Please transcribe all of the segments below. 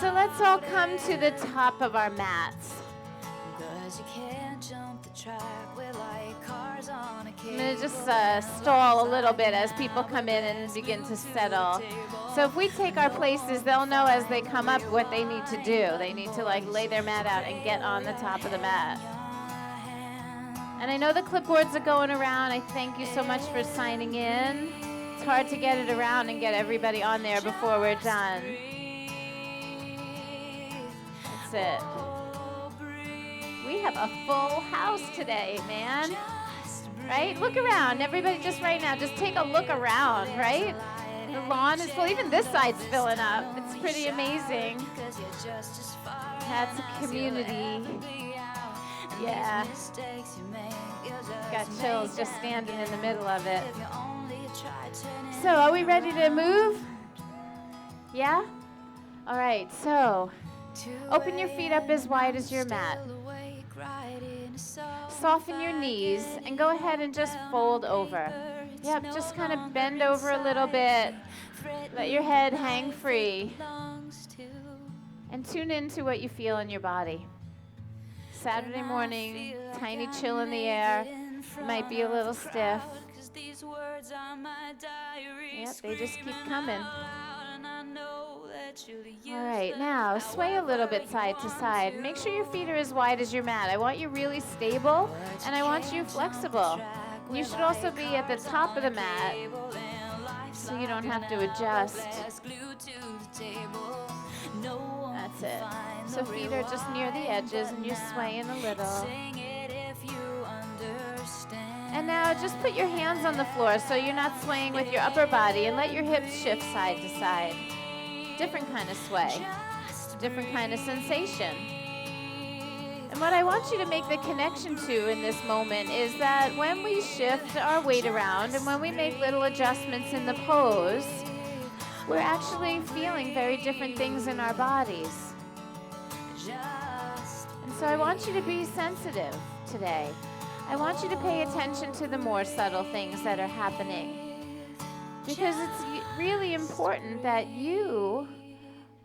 So let's all come to the top of our mats. I'm going to just stall a little bit as people come in and begin to settle. So if we take our places, they'll know as they come up what they need to do. They need to like lay their mat out and get on the top of the mat. And I know the clipboards are going around. I thank you so much for signing in. It's hard to get it around and get everybody on there before we're done. That's it. We have a full house today, man. Right? Look around. Everybody just right now, just take a look around, right? The lawn is full. Even this side's filling up. It's pretty amazing. That's a community. Yeah. Got chills just standing in the middle of it. So, are we ready to move? Yeah? All right, so open your feet up as wide as your mat. Soften your knees and go ahead and just fold over. Yep, just kind of bend over a little bit. Let your head hang free. And tune into what you feel in your body. Saturday morning, tiny chill in the air. Might be a little stiff. Yep, they just keep coming. All right, now sway a little bit side to side. Make sure your feet are as wide as your mat. I want you really stable, and I want you flexible. You should also be at the top of the mat, so you don't have to adjust. That's it. So feet are just near the edges, and you're swaying a little. And now just put your hands on the floor so you're not swaying with your upper body, and let your hips shift side to side. Different kind of sway, different kind of sensation. And what I want you to make the connection to in this moment is that when we shift our weight around and when we make little adjustments in the pose, we're actually feeling very different things in our bodies. And so I want you to be sensitive today. I want you to pay attention to the more subtle things that are happening. Because it's really important that you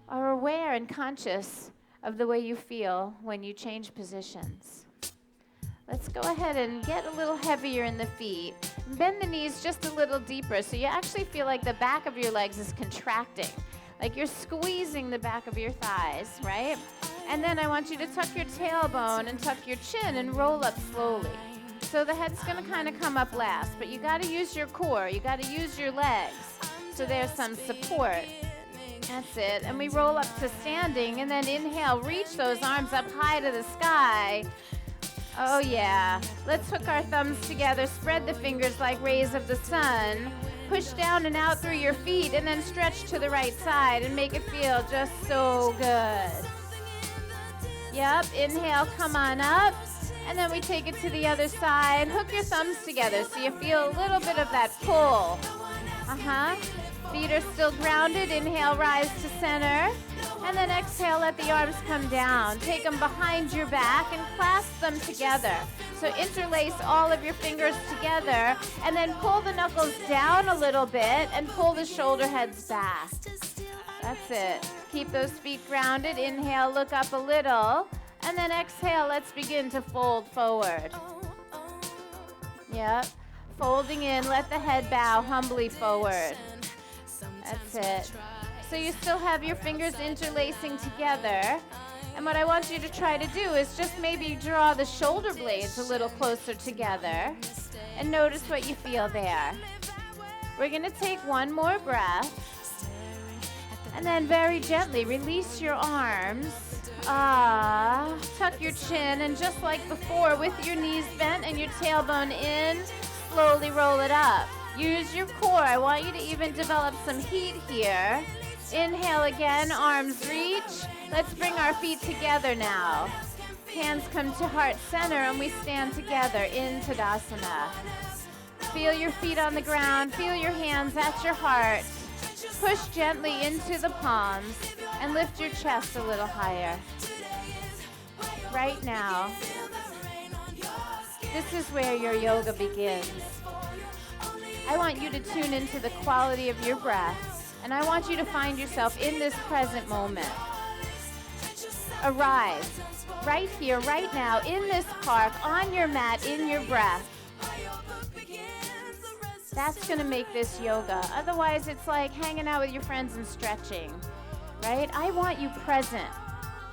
are aware and conscious of the way you feel when you change positions. Let's go ahead and get a little heavier in the feet. Bend the knees just a little deeper so you actually feel like the back of your legs is contracting. Like you're squeezing the back of your thighs, right? And then I want you to tuck your tailbone and tuck your chin and roll up slowly. So the head's going to kind of come up last, but you got to use your core. You got to use your legs. So there's some support. That's it. And we roll up to standing, and then inhale, reach those arms up high to the sky. Oh, yeah. Let's hook our thumbs together, spread the fingers like rays of the sun. Push down and out through your feet, and then stretch to the right side and make it feel just so good. Yep, inhale, come on up. And then we take it to the other side. Hook your thumbs together so you feel a little bit of that pull. Feet are still grounded. Inhale, rise to center. And then exhale, let the arms come down. Take them behind your back and clasp them together. So interlace all of your fingers together and then pull the knuckles down a little bit and pull the shoulder heads back. That's it. Keep those feet grounded. Inhale, look up a little. And then exhale, let's begin to fold forward. Yep. Folding in, let the head bow humbly forward. That's it. So you still have your fingers interlacing together. And what I want you to try to do is just maybe draw the shoulder blades a little closer together. And notice what you feel there. We're going to take one more breath. And then very gently release your arms. Tuck your chin, and just like before, with your knees bent and your tailbone in, slowly roll it up. Use your core. I want you to even develop some heat here. Inhale again, arms reach. Let's bring our feet together now. Hands come to heart center, and we stand together in Tadasana. Feel your feet on the ground. Feel your hands at your heart. Push gently into the palms and lift your chest a little higher. Right now, this is where your yoga begins. I want you to tune into the quality of your breath, and I want you to find yourself in this present moment. arise right here, right now, in this park, on your mat, in your breath. That's going to make this yoga. Otherwise, it's like hanging out with your friends and stretching, right? I want you present.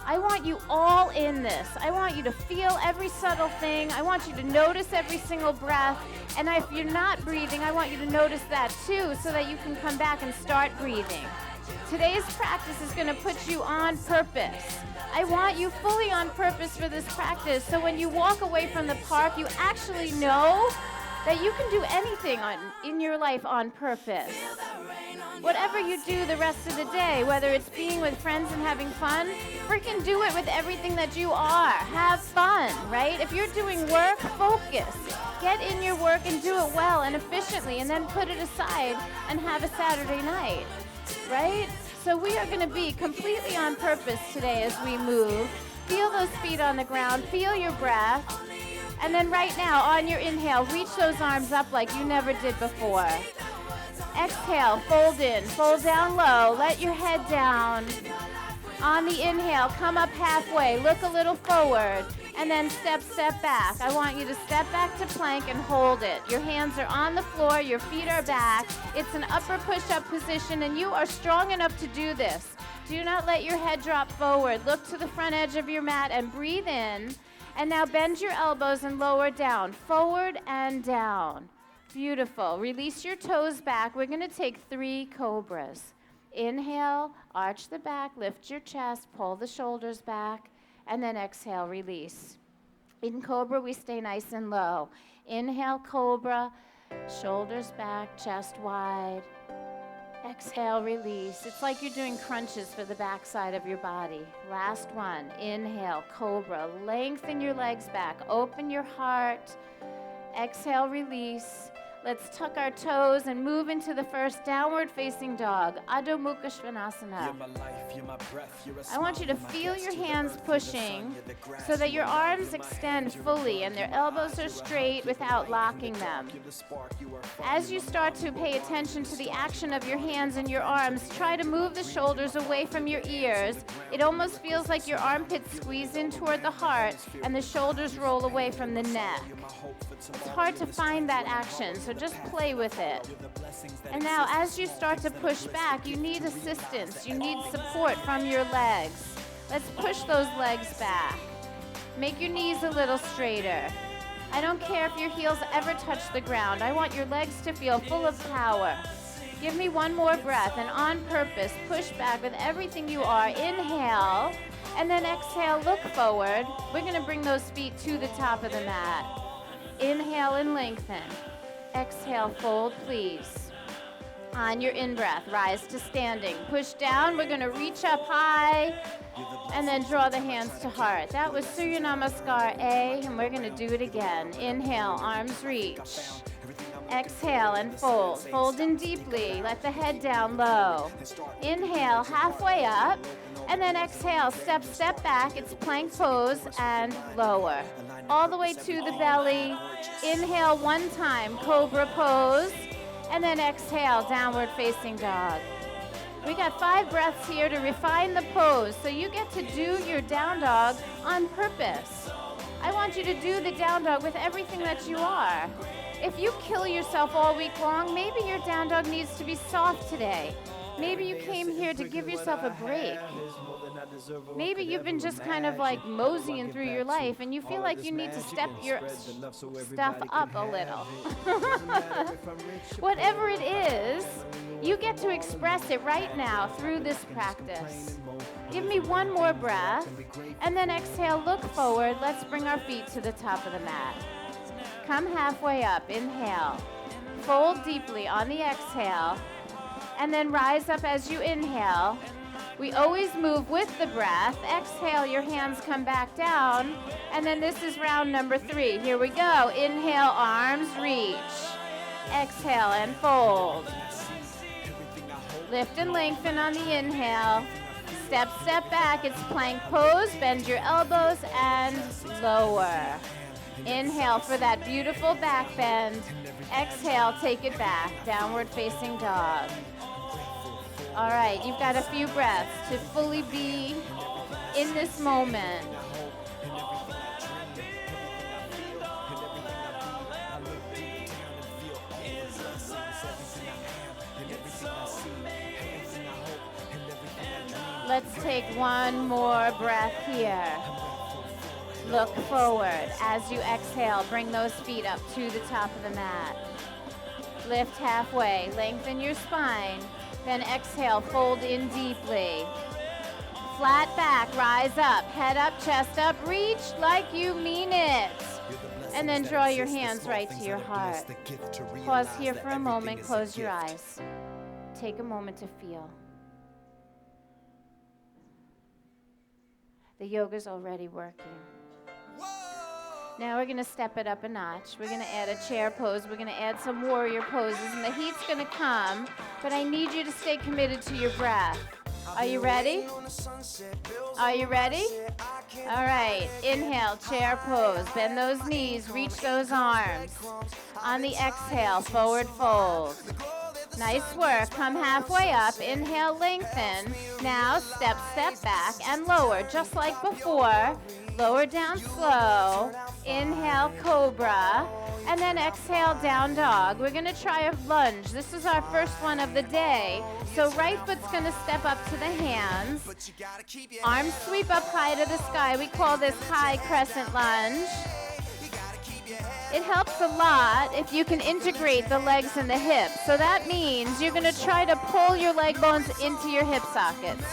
I want you all in this. I want you to feel every subtle thing. I want you to notice every single breath. And if you're not breathing, I want you to notice that too, so that you can come back and start breathing. Today's practice is going to put you on purpose. I want you fully on purpose for this practice, so when you walk away from the park, you actually know that you can do anything in your life on purpose. Whatever you do the rest of the day, whether it's being with friends and having fun, freaking do it with everything that you are. Have fun, right? If you're doing work, focus. Get in your work and do it well and efficiently, and then put it aside and have a Saturday night, right? So we are going to be completely on purpose today as we move. Feel those feet on the ground. Feel your breath. And then right now, on your inhale, reach those arms up like you never did before. Exhale, fold in, fold down low, let your head down. On the inhale, come up halfway, look a little forward, and then step back. I want you to step back to plank and hold it. Your hands are on the floor, your feet are back. It's an upper push-up position, and you are strong enough to do this. Do not let your head drop forward. Look to the front edge of your mat and breathe in. And now bend your elbows and lower down, forward and down. Beautiful. Release your toes back. We're going to take 3 cobras. Inhale, arch the back, lift your chest, pull the shoulders back, and then exhale, release. In cobra, we stay nice and low. Inhale, cobra, shoulders back, chest wide. Exhale, release. It's like you're doing crunches for the back side of your body. Last one. Inhale, cobra. Lengthen your legs back. Open your heart. Exhale, release. Let's tuck our toes and move into the first downward facing dog, Adho Mukha Svanasana. I want you to feel your hands pushing so that your arms extend fully and their elbows are straight without locking them. As you start to pay attention to the action of your hands and your arms, try to move the shoulders away from your ears. It almost feels like your armpits squeeze in toward the heart and the shoulders roll away from the neck. It's hard to find that action, so just play with it. And now, as you start to push back, you need assistance. You need support from your legs. Let's push those legs back. Make your knees a little straighter. I don't care if your heels ever touch the ground. I want your legs to feel full of power. Give me one more breath, and on purpose, push back with everything you are. Inhale, and then exhale, look forward. We're going to bring those feet to the top of the mat. Inhale and lengthen. Exhale, fold, please. On your in-breath, rise to standing. Push down. We're going to reach up high and then draw the hands to heart. That was Surya Namaskar A, and we're going to do it again. Inhale, arms reach. Exhale and fold. Fold in deeply. Let the head down low. Inhale, halfway up. And then exhale, step back. It's plank pose and lower. All the way to the belly. Inhale one time, cobra pose. And then exhale, downward facing dog. We got 5 breaths here to refine the pose, so you get to do your down dog on purpose. I want you to do the down dog with everything that you are. If you kill yourself all week long, maybe your down dog needs to be soft today. Maybe you came here to give yourself a break. Maybe you've been just kind of like moseying through your life and you feel like you need to step your stuff up a little. Whatever it is, you get to express it right now through this practice. Give me one more breath, and then exhale, look forward. Let's bring our feet to the top of the mat. Come halfway up, inhale. Fold deeply on the exhale, and then rise up as you inhale. We always move with the breath. Exhale, your hands come back down. And then this is round number 3. Here we go. Inhale, arms reach. Exhale and fold. Lift and lengthen on the inhale. Step back. It's plank pose. Bend your elbows and lower. Inhale for that beautiful back bend. Exhale, take it back. Downward facing dog. All right, you've got a few breaths to fully be in this moment. Let's take one more breath here. Look forward. As you exhale, bring those feet up to the top of the mat. Lift halfway, lengthen your spine, then exhale, fold in deeply. Flat back, rise up, head up, chest up, reach like you mean it. And then draw your hands right to your heart. Pause here for a moment, close your eyes. Take a moment to feel. The yoga's already working. Now we're going to step it up a notch. We're going to add a chair pose. We're going to add some warrior poses, and the heat's going to come, but I need you to stay committed to your breath. Are you ready? Are you ready? All right. Inhale, chair pose. Bend those knees, reach those arms. On the exhale, forward fold. Nice work. Come halfway up. Inhale, lengthen. Now step back and lower, just like before. Lower down slow. Inhale, cobra. And then exhale, down dog. We're going to try a lunge. This is our first one of the day. So right foot's going to step up to the hands. Arms sweep up high to the sky. We call this high crescent lunge. It helps a lot if you can integrate the legs and the hips. So that means you're going to try to pull your leg bones into your hip sockets.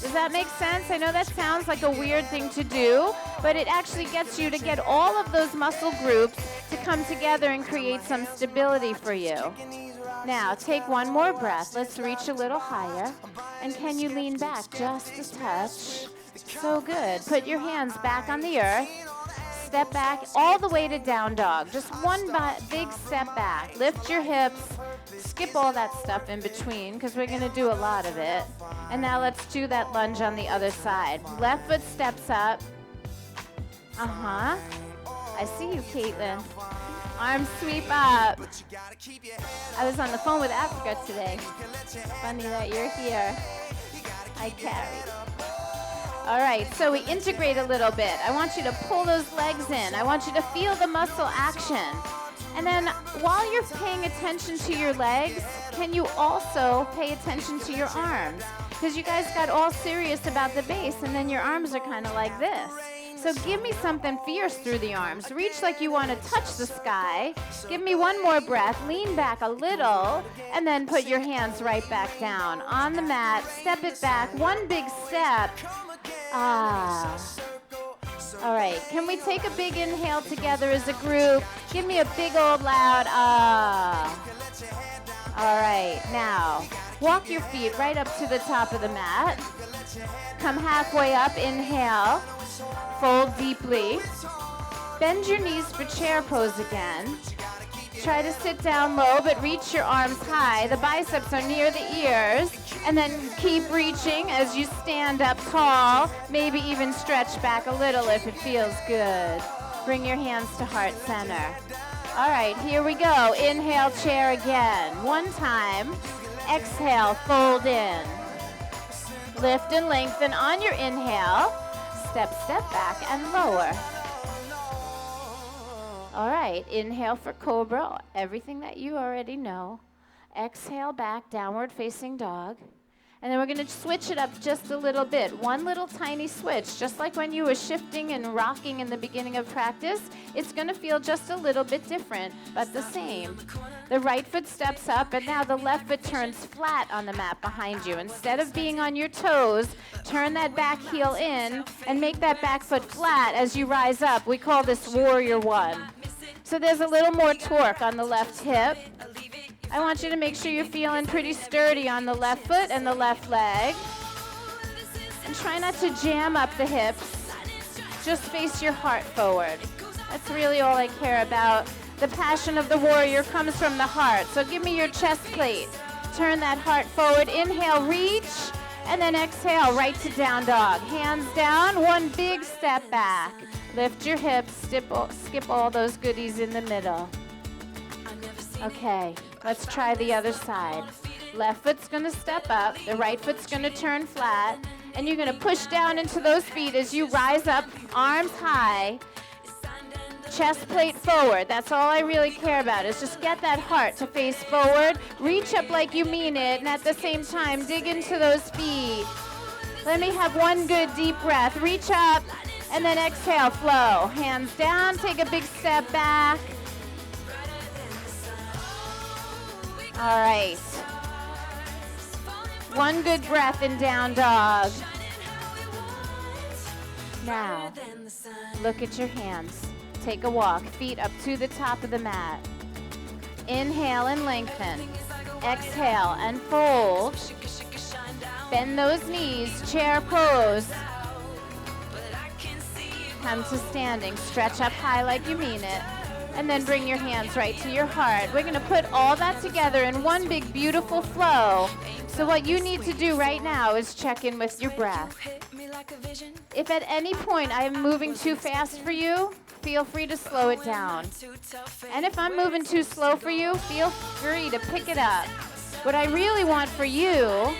Does that make sense? I know that sounds like a weird thing to do, but it actually gets you to get all of those muscle groups to come together and create some stability for you. Now, take one more breath. Let's reach a little higher. And can you lean back just a touch? So good. Put your hands back on the earth. Step back all the way to down dog. Just one big step back. Lift your hips. Skip all that stuff in between because we're going to do a lot of it. And now let's do that lunge on the other side. Left foot steps up. I see you, Caitlin. Arms sweep up. I was on the phone with Africa today. Funny that you're here. I carry. All right, so we integrate a little bit. I want you to pull those legs in. I want you to feel the muscle action. And then while you're paying attention to your legs, can you also pay attention to your arms? Because you guys got all serious about the base, and then your arms are kind of like this. So give me something fierce through the arms. Reach like you want to touch the sky. Give me one more breath. Lean back a little, and then put your hands right back down. On the mat, step it back. One big step. All right, can we take a big inhale together as a group? Give me a big old loud All right, now walk your feet right up to the top of the mat. Come halfway up, inhale, fold deeply. Bend your knees for chair pose again. Try to sit down low, but reach your arms high. The biceps are near the ears. And then keep reaching as you stand up tall. Maybe even stretch back a little if it feels good. Bring your hands to heart center. All right, here we go. Inhale, chair again. One time. Exhale, fold in. Lift and lengthen on your inhale. Step back and lower. All right, inhale for cobra, everything that you already know. Exhale back, downward facing dog. And then we're going to switch it up just a little bit. One little tiny switch, just like when you were shifting and rocking in the beginning of practice. It's going to feel just a little bit different, but the same. The right foot steps up, and now the left foot turns flat on the mat behind you. Instead of being on your toes, turn that back heel in and make that back foot flat as you rise up. We call this warrior one. So there's a little more torque on the left hip. I want you to make sure you're feeling pretty sturdy on the left foot and the left leg. And try not to jam up the hips. Just face your heart forward. That's really all I care about. The passion of the warrior comes from the heart. So give me your chest plate. Turn that heart forward. Inhale, reach. And then exhale, right to down dog. Hands down, one big step back. Lift your hips, skip all those goodies in the middle. Okay, let's try the other side. Left foot's gonna step up, the right foot's gonna turn flat, And you're gonna push down into those feet as you rise up, arms high, chest plate forward. That's all I really care about, is just get that heart to face forward. Reach up like you mean it, and at the same time, dig into those feet. Let me have one good deep breath. Reach up, and then exhale, flow. Hands down, take a big step back. All right. One good breath in down dog. Now, look at your hands. Take a walk, feet up to the top of the mat. Inhale and lengthen. Exhale and fold. Bend those knees, chair pose. Come to standing, stretch up high like you mean it. And then bring your hands right to your heart. We're gonna put all that together in one big beautiful flow. So what you need to do right now is check in with your breath. If at any point I am moving too fast for you, feel free to slow it down. And if I'm moving too slow for you, feel free to pick it up. What I really want for you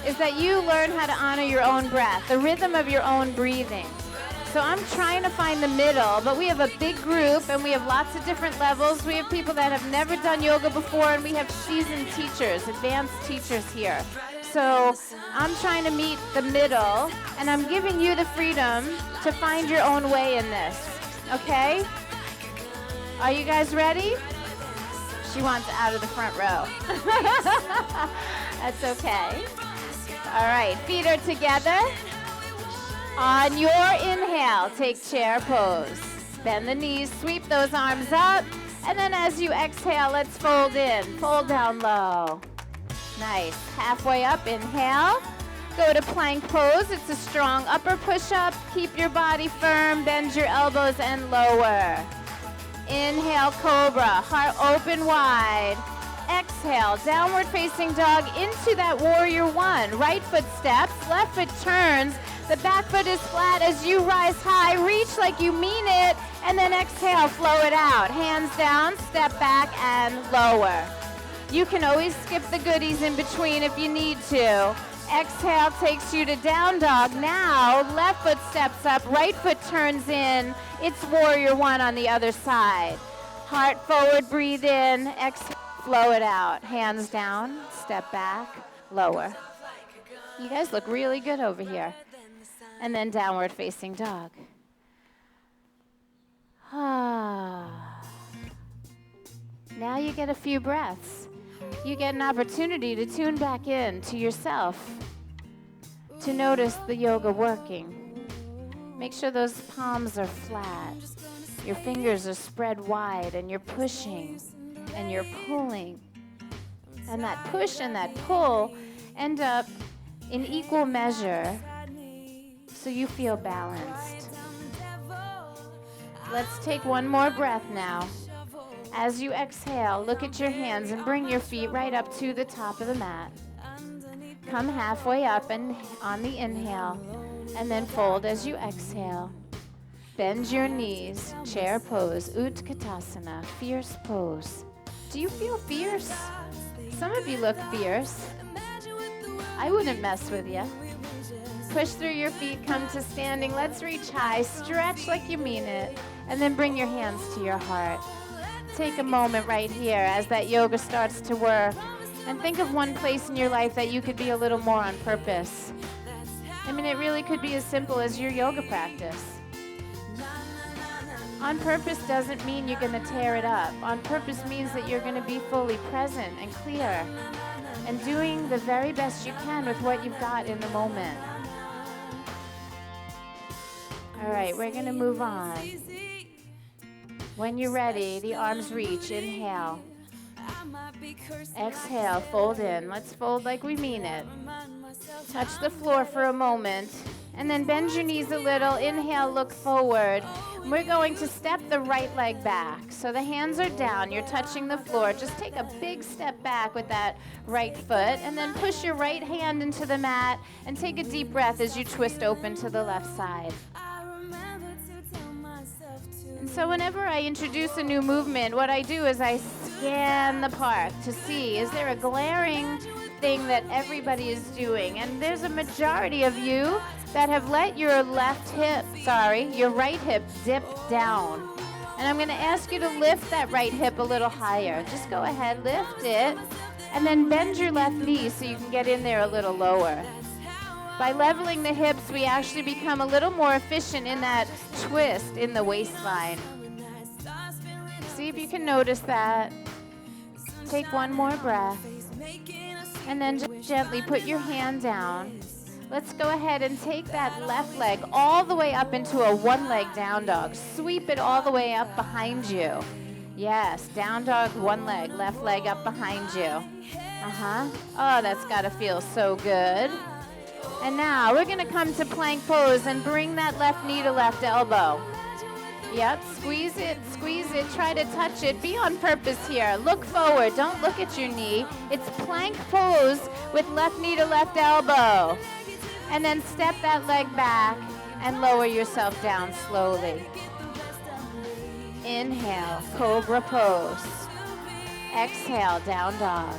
is that you learn how to honor your own breath, the rhythm of your own breathing. So I'm trying to find the middle, but we have a big group and we have lots of different levels. We have people that have never done yoga before, and we have seasoned teachers, advanced teachers here. So I'm trying to meet the middle, and I'm giving you the freedom to find your own way in this, okay? Are you guys ready? She wants out of the front row. That's okay. All right, feet are together. On your inhale, take chair pose. Bend the knees, sweep those arms up, and then as you exhale, let's fold in. Fold down low. Nice. Halfway up, inhale. Go to plank pose. It's a strong upper push-up. Keep your body firm. Bend your elbows and lower. Inhale, cobra. Heart open wide. Exhale, downward facing dog into that warrior one. Right foot steps, left foot turns. The back foot is flat as you rise high. Reach like you mean it. And then exhale, flow it out. Hands down, step back, and lower. You can always skip the goodies in between if you need to. Exhale takes you to down dog. Now, left foot steps up, right foot turns in. It's warrior one on the other side. Heart forward, breathe in. Exhale, flow it out. Hands down, step back, lower. You guys look really good over here. And then downward facing dog. Now you get a few breaths. You get an opportunity to tune back in to yourself, to notice the yoga working. Make sure those palms are flat. Your fingers are spread wide, and you're pushing and you're pulling. And that push and that pull end up in equal measure, so you feel balanced. Let's take one more breath now. As you exhale, look at your hands and bring your feet right up to the top of the mat. Come halfway up and on the inhale, and then fold as you exhale. Bend your knees, chair pose, Utkatasana, fierce pose. Do you feel fierce? Some of you look fierce. I wouldn't mess with you. Push through your feet, come to standing. Let's reach high, stretch like you mean it, and then bring your hands to your heart. Take a moment right here as that yoga starts to work, and think of one place in your life that you could be a little more on purpose. I mean, it really could be as simple as your yoga practice. On purpose doesn't mean you're going to tear it up. On purpose means that you're going to be fully present and clear and doing the very best you can with what you've got in the moment. All right, we're going to move on. When you're ready, the arms reach. Inhale. Exhale, fold in. Let's fold like we mean it. Touch the floor for a moment, and then bend your knees a little. Inhale, look forward. We're going to step the right leg back. So the hands are down. You're touching the floor. Just take a big step back with that right foot, and then push your right hand into the mat, and take a deep breath as you twist open to the left side. And so whenever I introduce a new movement, what I do is I scan the park to see, is there a glaring thing that everybody is doing. And there's a majority of you that have let your your right hip dip down. And I'm going to ask you to lift that right hip a little higher. Just go ahead, lift it, and then bend your left knee so you can get in there a little lower. By leveling the hips, we actually become a little more efficient in that twist in the waistline. See if you can notice that. Take one more breath. And then just gently put your hand down. Let's go ahead and take that left leg all the way up into a one-leg down dog. Sweep it all the way up behind you. Yes, down dog, one leg, left leg up behind you. Oh, that's got to feel so good. And now we're going to come to plank pose and bring that left knee to left elbow. Yep, squeeze it, try to touch it. Be on purpose here. Look forward, don't look at your knee. It's plank pose with left knee to left elbow. And then step that leg back and lower yourself down slowly. Inhale, cobra pose. Exhale, down dog.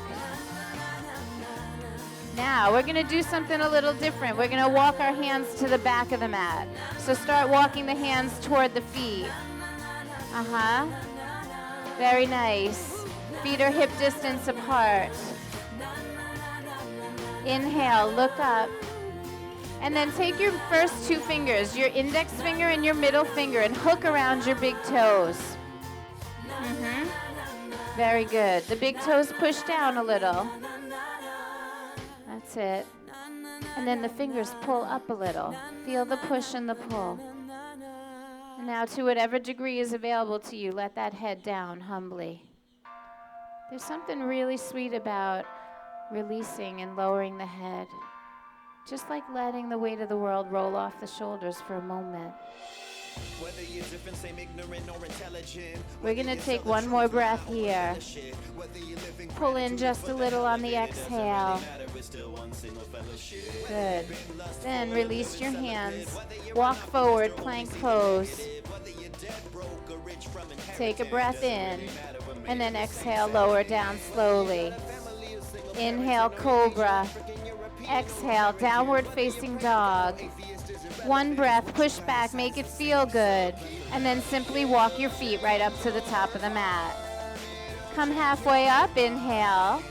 Now we're gonna do something a little different. We're gonna walk our hands to the back of the mat. So start walking the hands toward the feet. Very nice. Feet are hip distance apart. Inhale, look up. And then take your first two fingers, your index finger and your middle finger, and hook around your big toes. Very good. The big toes push down a little. That's it. And then the fingers pull up a little. Feel the push and the pull. And now to whatever degree is available to you, let that head down humbly. There's something really sweet about releasing and lowering the head. Just like letting the weight of the world roll off the shoulders for a moment. We're going to take one more breath here. Pull in just a little on the exhale. Good. Then release your hands. Walk forward, plank pose. Take a breath in. And then exhale, lower down slowly. Inhale, cobra. Exhale, downward facing dog. One breath, push back, make it feel good. And then simply walk your feet right up to the top of the mat. Come halfway up, inhale.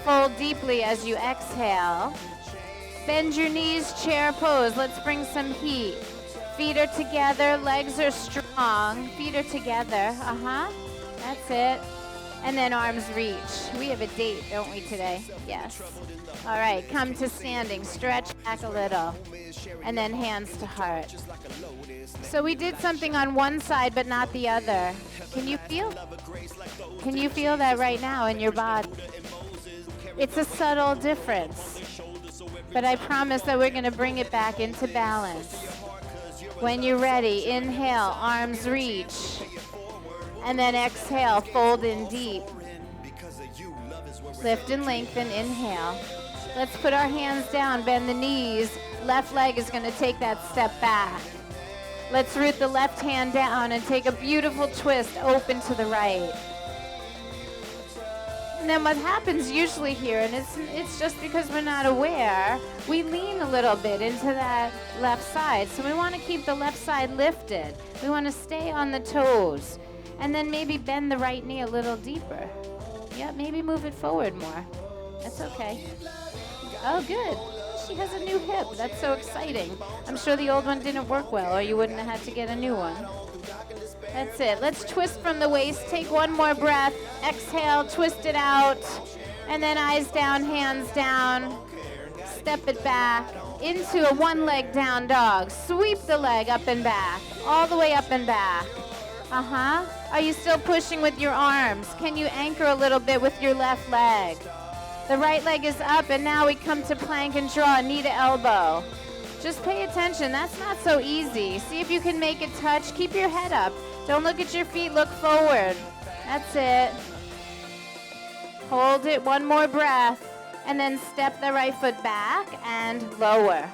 Fold deeply as you exhale. Bend your knees, chair pose. Let's bring some heat. Feet are together, legs are strong. Feet are together, That's it. And then arms reach. We have a date, don't we, today? Yes. All right, come to standing. Stretch back a little. And then hands to heart. So we did something on one side, but not the other. Can you feel that right now in your body? It's a subtle difference. But I promise that we're going to bring it back into balance. When you're ready, inhale, arms reach. And then exhale, fold in deep. Lift and lengthen, inhale. Let's put our hands down, bend the knees. Left leg is going to take that step back. Let's root the left hand down and take a beautiful twist open to the right. And then what happens usually here, and it's just because we're not aware, we lean a little bit into that left side. So we want to keep the left side lifted. We want to stay on the toes. And then maybe bend the right knee a little deeper. Yeah, maybe move it forward more. That's okay. Oh, good. She has a new hip. That's so exciting. I'm sure the old one didn't work well, or you wouldn't have had to get a new one. That's it. Let's twist from the waist. Take one more breath. Exhale, twist it out. And then eyes down, hands down. Step it back into a one-leg down dog. Sweep the leg up and back. All the way up and back. Are you still pushing with your arms? Can you anchor a little bit with your left leg? The right leg is up, and now we come to plank and draw, knee to elbow. Just pay attention. That's not so easy. See if you can make it touch. Keep your head up. Don't look at your feet. Look forward. That's it. Hold it. One more breath. And then step the right foot back and lower.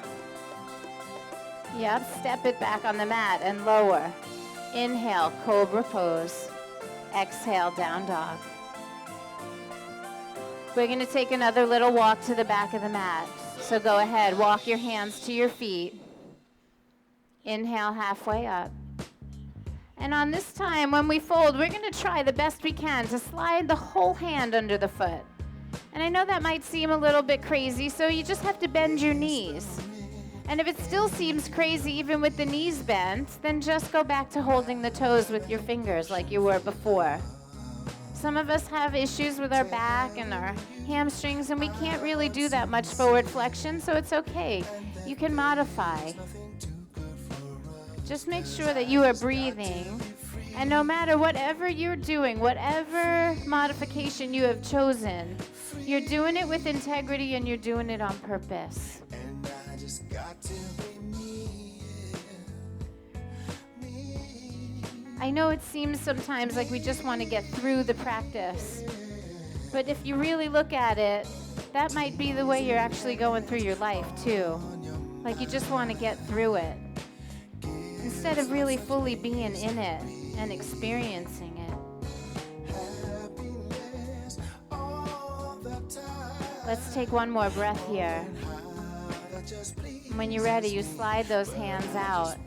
Yep, step it back on the mat and lower. Inhale, cobra pose. Exhale, down dog. We're going to take another little walk to the back of the mat. So go ahead, walk your hands to your feet. Inhale halfway up. And on this time, when we fold, we're going to try the best we can to slide the whole hand under the foot. And I know that might seem a little bit crazy, so you just have to bend your knees. And if it still seems crazy, even with the knees bent, then just go back to holding the toes with your fingers like you were before. Some of us have issues with our back and our hamstrings, and we can't really do that much forward flexion, so it's okay. You can modify. Just make sure that you are breathing, and no matter whatever you're doing, whatever modification you have chosen, you're doing it with integrity and you're doing it on purpose. I know it seems sometimes like we just want to get through the practice, but if you really look at it, that might be the way you're actually going through your life too. Like you just want to get through it, instead of really fully being in it and experiencing it. Let's take one more breath here. When you're ready, you slide those hands out.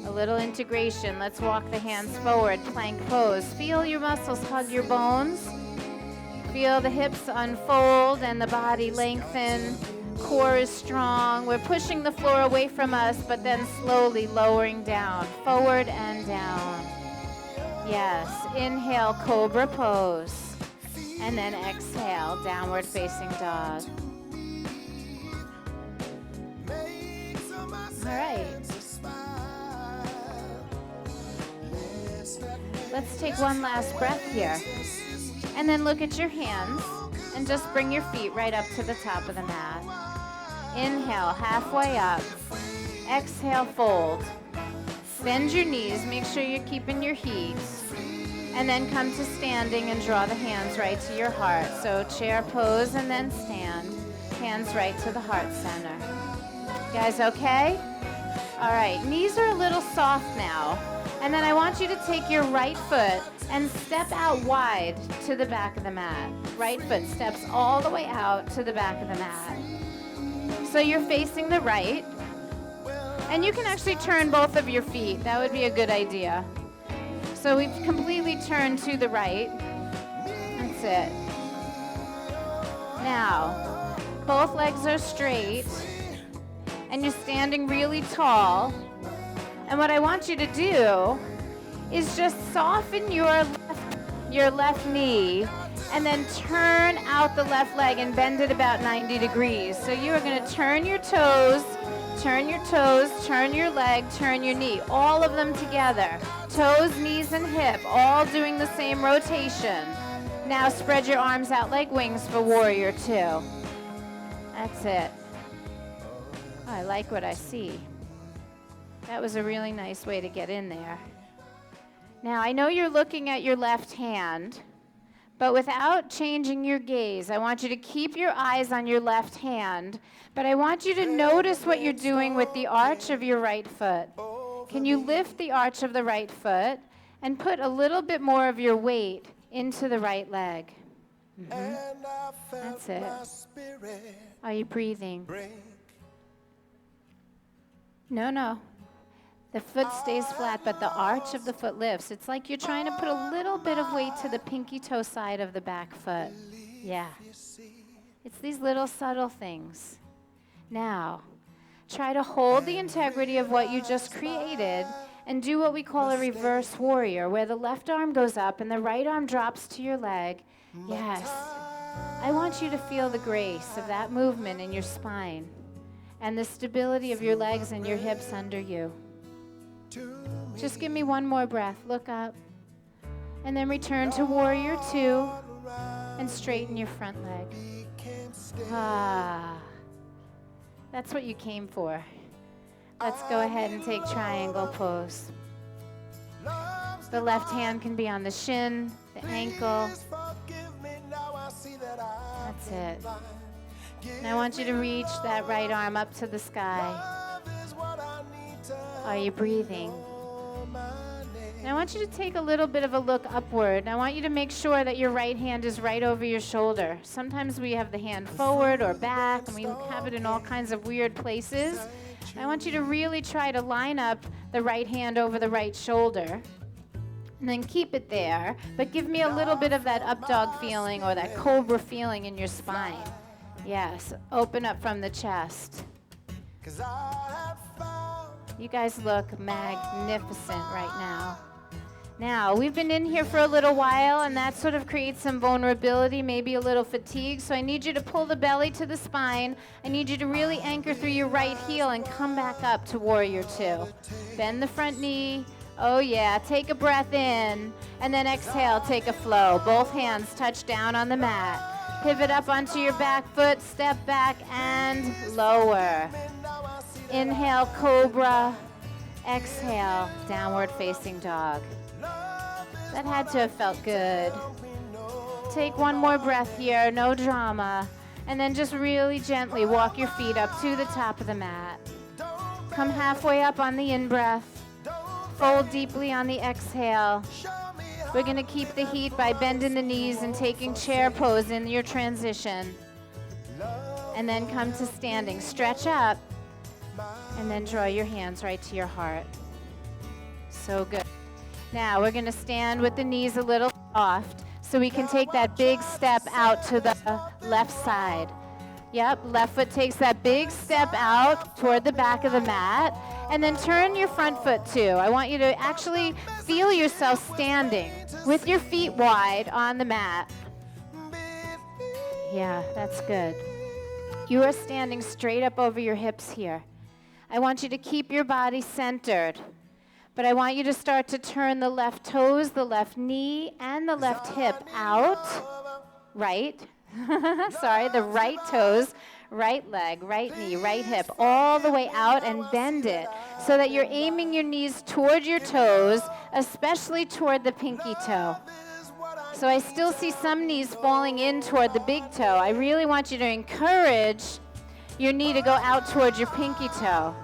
A little integration. Let's walk the hands forward, plank pose. Feel your muscles hug your bones. Feel the hips unfold and the body lengthen. Core is strong. We're pushing the floor away from us, but then slowly lowering down, forward and down. Yes, inhale, cobra pose. And then exhale, downward facing dog. All right. Let's take one last breath here. And then look at your hands and just bring your feet right up to the top of the mat. Inhale, halfway up. Exhale, fold. Bend your knees, make sure you're keeping your heat. And then come to standing and draw the hands right to your heart. So chair pose and then stand. Hands right to the heart center. You guys okay? All right, knees are a little soft now. And then I want you to take your right foot and step out wide to the back of the mat. Right foot steps all the way out to the back of the mat. So you're facing the right. And you can actually turn both of your feet. That would be a good idea. So we've completely turned to the right. That's it. Now, both legs are straight. And you're standing really tall. And what I want you to do is just soften your left knee and then turn out the left leg and bend it about 90 degrees. So you are going to turn your toes, turn your leg, turn your knee, all of them together. Toes, knees, and hip, all doing the same rotation. Now spread your arms out like wings for warrior two. That's it. Oh, I like what I see. That was a really nice way to get in there. Now, I know you're looking at your left hand, but without changing your gaze, I want you to keep your eyes on your left hand, but I want you to notice what you're doing with the arch of your right foot. Can you lift the arch of the right foot and put a little bit more of your weight into the right leg? Mm-hmm. That's it. Are you breathing? No. The foot stays flat, but the arch of the foot lifts. It's like you're trying to put a little bit of weight to the pinky toe side of the back foot. Yeah. It's these little subtle things. Now, try to hold the integrity of what you just created and do what we call a reverse warrior, where the left arm goes up and the right arm drops to your leg. Yes. I want you to feel the grace of that movement in your spine and the stability of your legs and your hips under you. Just give me one more breath. Look up. And then return to warrior two and straighten your front leg. That's what you came for. Let's go ahead and take triangle pose. The left hand can be on the shin, the ankle. That's it. And I want you to reach that right arm up to the sky. Are you breathing? And I want you to take a little bit of a look upward. And I want you to make sure that your right hand is right over your shoulder. Sometimes we have the hand forward or back, and we have it in all kinds of weird places. I want you to really try to line up the right hand over the right shoulder. And then keep it there, but give me a little bit of that up dog feeling or that cobra feeling in your spine. Yes, open up from the chest. You guys look magnificent right now. Now, we've been in here for a little while, and that sort of creates some vulnerability, maybe a little fatigue. So I need you to pull the belly to the spine. I need you to really anchor through your right heel and come back up to Warrior Two. Bend the front knee. Oh yeah, take a breath in, and then exhale, take a flow. Both hands touch down on the mat. Pivot up onto your back foot, step back, and lower. Inhale, cobra. Exhale, downward facing dog. That had to have felt good. Take one more breath here, no drama. And then just really gently walk your feet up to the top of the mat. Come halfway up on the in-breath. Fold deeply on the exhale. We're going to keep the heat by bending the knees and taking chair pose in your transition. And then come to standing. Stretch up. And then draw your hands right to your heart. So good. Now we're going to stand with the knees a little soft so we can take that big step out to the left side. Yep, left foot takes that big step out toward the back of the mat. And then turn your front foot too. I want you to actually feel yourself standing with your feet wide on the mat. Yeah, that's good. You are standing straight up over your hips here. I want you to keep your body centered. But I want you to start to turn the left toes, the left knee, and the left hip out. Right. Sorry, the right toes, right leg, right knee, right hip, all the way out and bend it so that you're aiming your knees toward your toes, especially toward the pinky toe. So I still see some knees falling in toward the big toe. I really want you to encourage your knee to go out towards your pinky toe.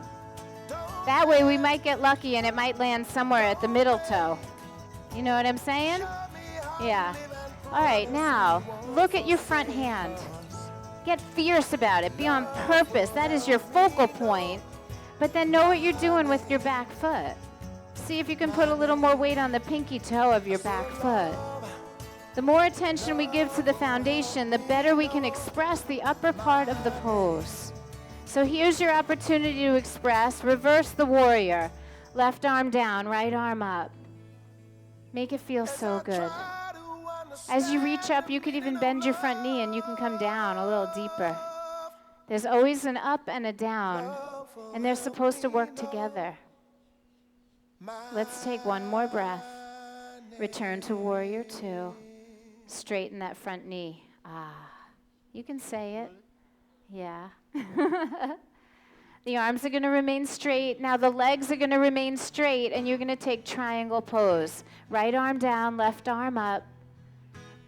That way we might get lucky and it might land somewhere at the middle toe. You know what I'm saying? Yeah. All right, now look at your front hand. Get fierce about it. Be on purpose. That is your focal point. But then know what you're doing with your back foot. See if you can put a little more weight on the pinky toe of your back foot. The more attention we give to the foundation, the better we can express the upper part of the pose. So here's your opportunity to express. Reverse the warrior. Left arm down, right arm up. Make it feel so good. As you reach up, you could even bend your front knee and you can come down a little deeper. There's always an up and a down, and they're supposed to work together. Let's take one more breath. Return to Warrior Two. Straighten that front knee. You can say it. Yeah. The arms are going to remain straight. Now the legs are going to remain straight, and you're going to take triangle pose. Right arm down, left arm up.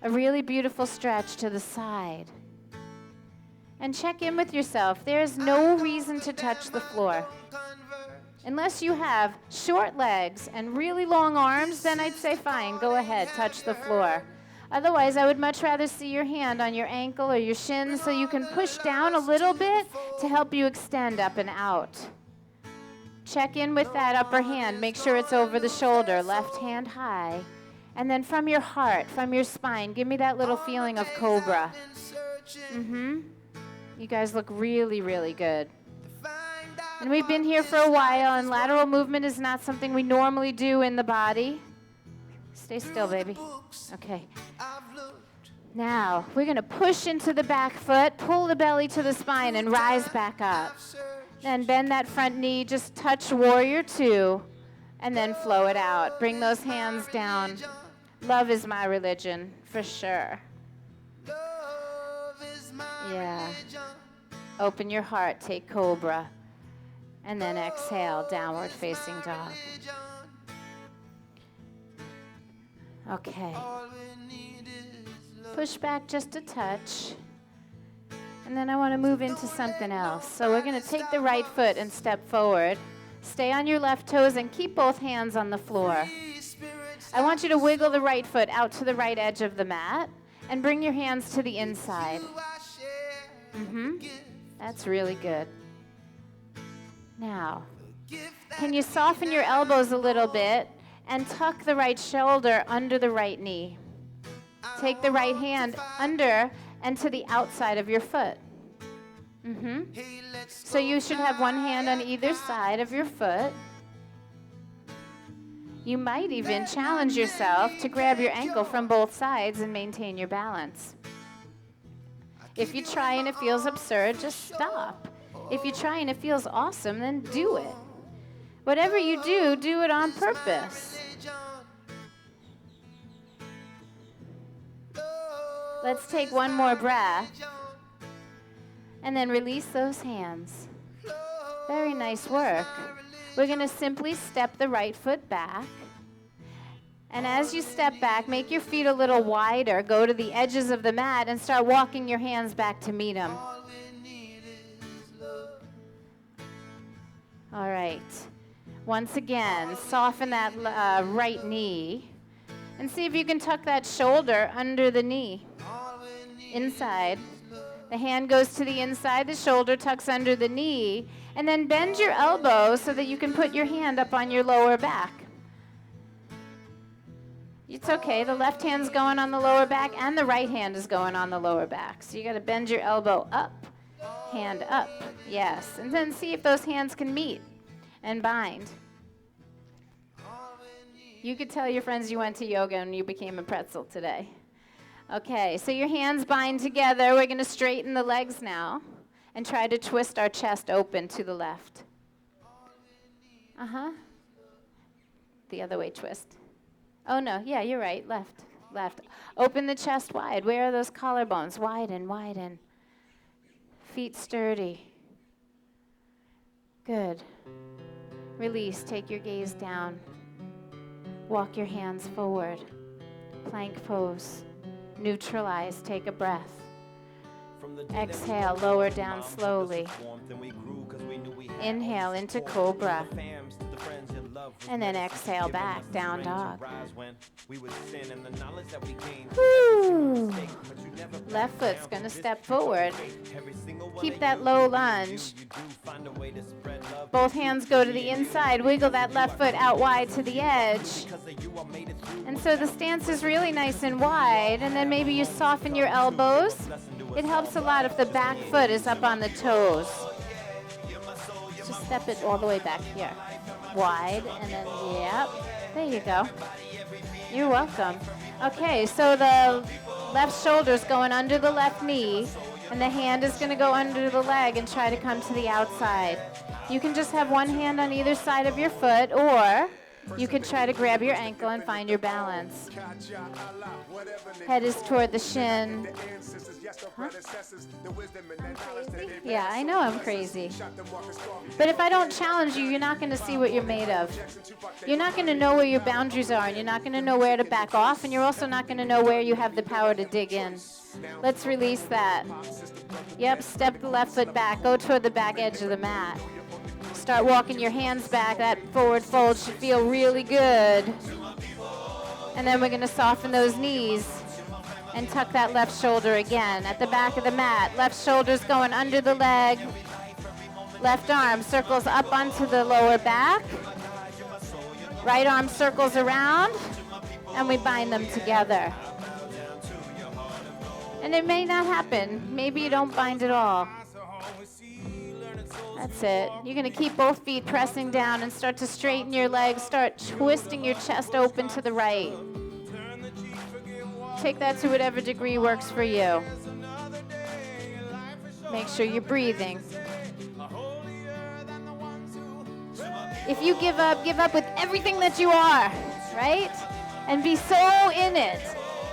A really beautiful stretch to the side. And check in with yourself. There's no reason to touch the floor. Unless you have short legs and really long arms, then I'd say fine, go ahead, touch the floor. Otherwise, I would much rather see your hand on your ankle or your shin so you can push down a little bit to help you extend up and out. Check in with that upper hand. Make sure it's over the shoulder, left hand high. And then from your heart, from your spine, give me that little feeling of cobra. You guys look really, really good. And we've been here for a while, and lateral movement is not something we normally do in the body. Stay still, baby. Okay. Now, we're going to push into the back foot, pull the belly to the spine, and rise back up. Then bend that front knee, just touch Warrior Two, and then flow it out. Bring those hands down. Love is my religion, for sure. Yeah. Open your heart, take cobra. And then exhale, downward facing dog. Okay. Push back just a touch. And then I want to move into something else. So we're going to take the right foot and step forward. Stay on your left toes and keep both hands on the floor. I want you to wiggle the right foot out to the right edge of the mat and bring your hands to the inside. That's really good. Now, can you soften your elbows a little bit and tuck the right shoulder under the right knee? Take the right hand under and to the outside of your foot. So you should have one hand on either side of your foot. You might even challenge yourself to grab your ankle from both sides and maintain your balance. If you try and it feels absurd, just stop. If you try and it feels awesome, then do it. Whatever you do, do it on purpose. Let's take one more breath. And then release those hands. Very nice work. We're going to simply step the right foot back. And as you step back, make your feet a little wider. Go to the edges of the mat and start walking your hands back to meet them. All right. Once again, soften that right knee. And see if you can tuck that shoulder under the knee. Inside. The hand goes to the inside, the shoulder tucks under the knee, and then bend your elbow so that you can put your hand up on your lower back. It's okay, the left hand's going on the lower back and the right hand is going on the lower back. So you gotta bend your elbow up, hand up, yes. And then see if those hands can meet and bind. You could tell your friends you went to yoga and you became a pretzel today. Okay, so your hands bind together. We're going to straighten the legs now and try to twist our chest open to the left. The other way, twist. Oh, no, yeah, you're right, left, left. Open the chest wide. Where are those collarbones? Widen, widen. Feet sturdy. Good. Release, take your gaze down. Walk your hands forward. Plank pose. Neutralize, take a breath. Exhale, lower down slowly. Inhale into cobra. And then exhale back, down dog. Woo. Left foot's going to step forward. Keep that low lunge. Both hands go to the inside. Wiggle that left foot out wide to the edge. And so the stance is really nice and wide. And then maybe you soften your elbows. It helps a lot if the back foot is up on the toes. Just step it all the way back here. Wide, and then, yep, there you go. You're welcome. Okay, so the left shoulder's going under the left knee, and the hand is going to go under the leg and try to come to the outside. You can just have one hand on either side of your foot, or you can try to grab your ankle and find your balance. Head is toward the shin. Huh? Yeah, I know I'm crazy. But if I don't challenge you, you're not going to see what you're made of. You're not going to know where your boundaries are, and you're not going to know where to back off, and you're also not going to know where you have the power to dig in. Let's release that. Yep, step the left foot back. Go toward the back edge of the mat. Start walking your hands back. That forward fold should feel really good. And then we're going to soften those knees and tuck that left shoulder again at the back of the mat. Left shoulder's going under the leg. Left arm circles up onto the lower back. Right arm circles around, and we bind them together. And it may not happen. Maybe you don't bind at all. That's it. You're going to keep both feet pressing down and start to straighten your legs. Start twisting your chest open to the right. Take that to whatever degree works for you. Make sure you're breathing. If you give up with everything that you are, right? And be so in it.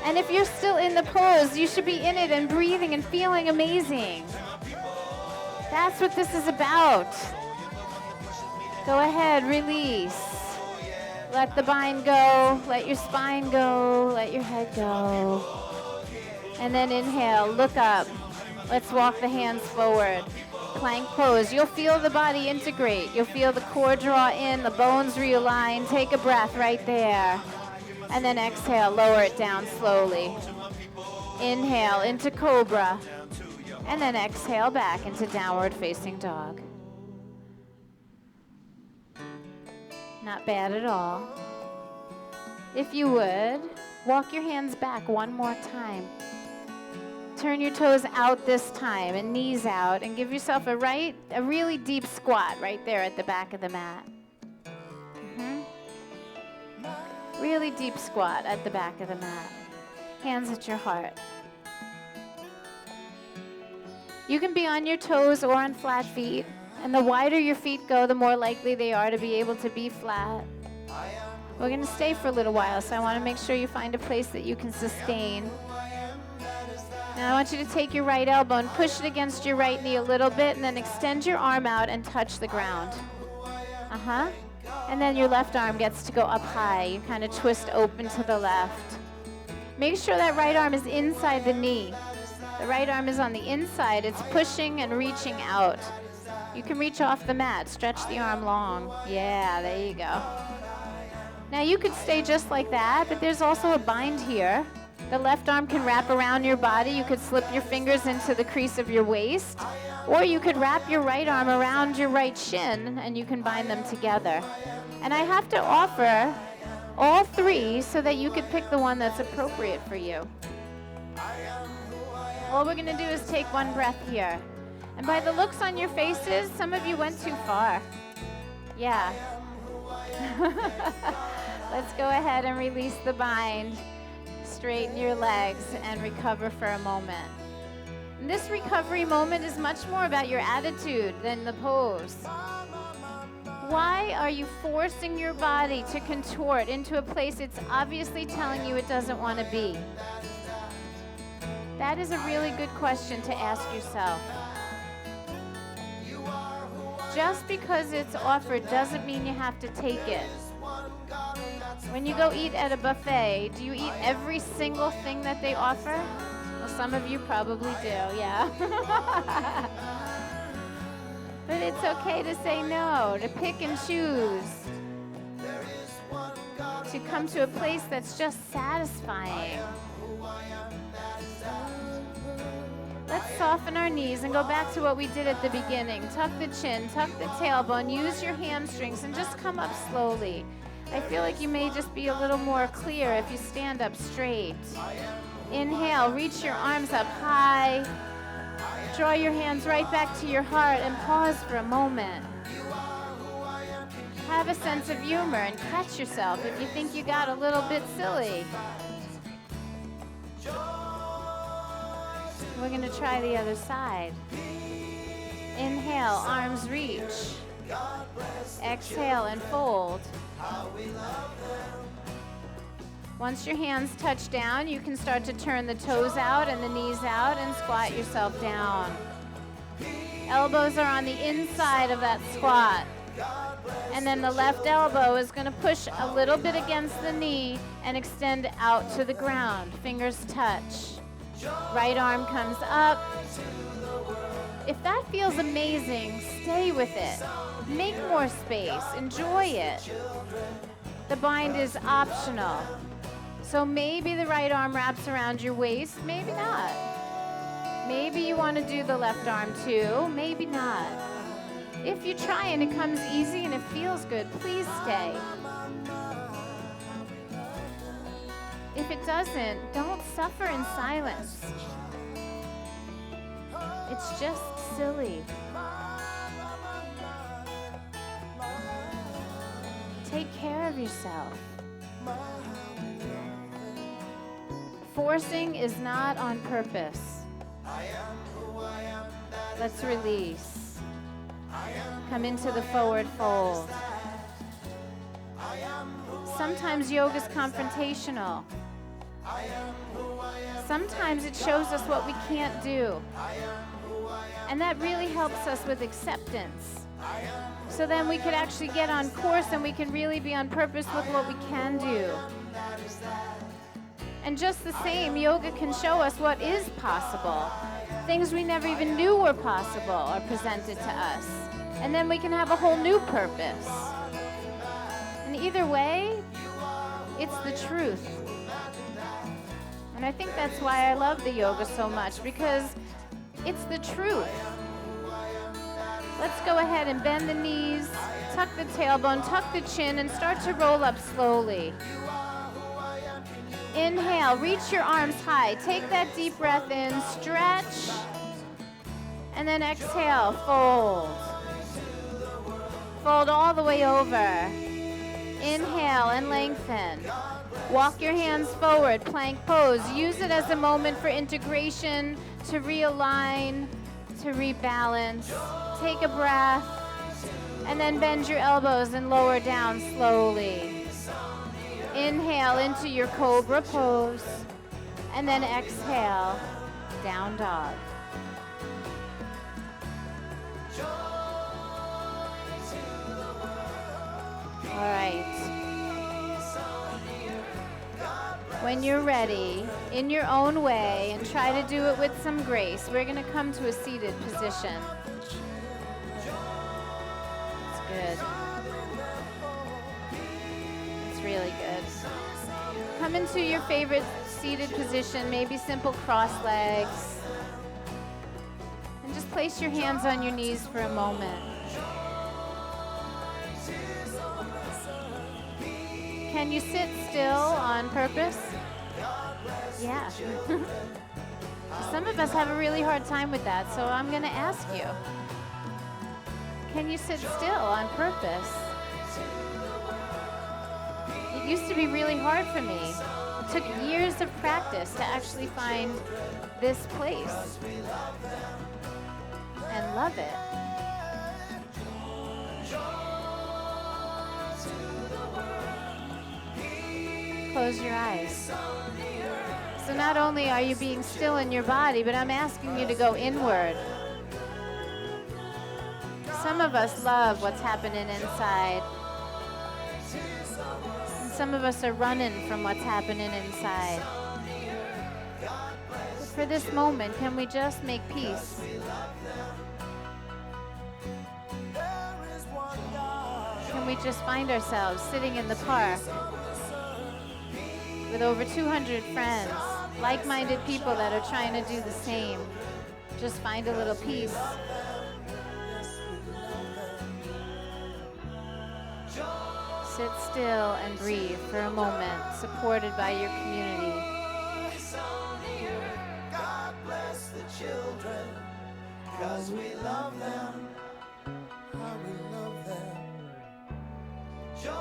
And if you're still in the pose, you should be in it and breathing and feeling amazing. That's what this is about. Go ahead, release. Let the bind go, let your spine go, let your head go. And then inhale, look up. Let's walk the hands forward. Plank pose. You'll feel the body integrate. You'll feel the core draw in, the bones realign. Take a breath right there. And then exhale, lower it down slowly. Inhale into cobra. And then exhale back into downward facing dog. Not bad at all. If you would, walk your hands back one more time. Turn your toes out this time and knees out, and give yourself a really deep squat right there at the back of the mat. Really deep squat at the back of the mat. Hands at your heart. You can be on your toes or on flat feet, and the wider your feet go, the more likely they are to be able to be flat. We're going to stay for a little while, so I want to make sure you find a place that you can sustain. Now I want you to take your right elbow and push it against your right knee a little bit, and then extend your arm out and touch the ground. And then your left arm gets to go up high. You kind of twist open to the left. Make sure that right arm is inside the knee. The right arm is on the inside. It's pushing and reaching out. You can reach off the mat. Stretch the arm long. Yeah, there you go. Now you could stay just like that, but there's also a bind here. The left arm can wrap around your body. You could slip your fingers into the crease of your waist, or you could wrap your right arm around your right shin, and you can bind them together. And I have to offer all three so that you could pick the one that's appropriate for you. All we're going to do is take one breath here. And by the looks on your faces, some of you went too far. Yeah. Let's go ahead and release the bind. Straighten your legs and recover for a moment. And this recovery moment is much more about your attitude than the pose. Why are you forcing your body to contort into a place it's obviously telling you it doesn't want to be? That is a really good question to ask yourself. Just because it's offered doesn't mean you have to take it. When you go eat at a buffet, do you eat every single thing that they offer? Well, some of you probably do, yeah. But it's okay to say no, to pick and choose, to come to a place that's just satisfying. Let's soften our knees and go back to what we did at the beginning. Tuck the chin, tuck the tailbone, use your hamstrings, and just come up slowly. I feel like you may just be a little more clear if you stand up straight. Inhale, reach your arms up high. Draw your hands right back to your heart and pause for a moment. Have a sense of humor and catch yourself if you think you got a little bit silly. We're going to try the other side. Inhale, arms reach. Exhale and fold. Once your hands touch down, you can start to turn the toes out and the knees out and squat yourself down. Elbows are on the inside of that squat. And then the left elbow is going to push a little bit against the knee and extend out to the ground. Fingers touch. Right arm comes up. If that feels amazing, stay with it. Make more space. Enjoy it. The bind is optional. So maybe the right arm wraps around your waist, maybe not. Maybe you want to do the left arm too, maybe not. If you try and it comes easy and it feels good, please stay. If it doesn't, don't suffer in silence. It's just silly. Take care of yourself. Forcing is not on purpose. Let's release. Come into the forward fold. Sometimes yoga is confrontational. Sometimes it shows us what we can't do. And that really helps us with acceptance. So then we could actually get on course and we can really be on purpose with what we can do. And just the same, yoga can show us what is possible. Things we never even knew were possible are presented to us. And then we can have a whole new purpose. And either way, It's the truth. And I think that's why I love the yoga so much, because it's the truth. Let's go ahead and bend the knees, tuck the tailbone, tuck the chin, and start to roll up slowly. Inhale, reach your arms high. Take that deep breath in, stretch, and then exhale, fold. Fold all the way over. Inhale and lengthen. Walk your hands forward, plank pose. Use it as a moment for integration, to realign, to rebalance. Take a breath, and then bend your elbows and lower down slowly. Inhale into your cobra pose, and then exhale, down dog. All right. When you're ready, in your own way, and try to do it with some grace, we're going to come to a seated position. It's good. It's really good. Come into your favorite seated position, maybe simple cross legs. And just place your hands on your knees for a moment. Can you sit still on purpose? Yeah. Some of us have a really hard time with that, so I'm going to ask you. Can you sit still on purpose? It used to be really hard for me. It took years of practice to actually find this place and love it. Close your eyes. So not only are you being still in your body, but I'm asking you to go inward. Some of us love what's happening inside. And some of us are running from what's happening inside. But for this moment, can we just make peace? Can we just find ourselves sitting in the park with over 200 friends, like-minded people that are trying to do the same? Just find a little peace. Sit still and breathe for a moment, supported by your community. God bless the children, 'cause we love them, how we love them. Joy,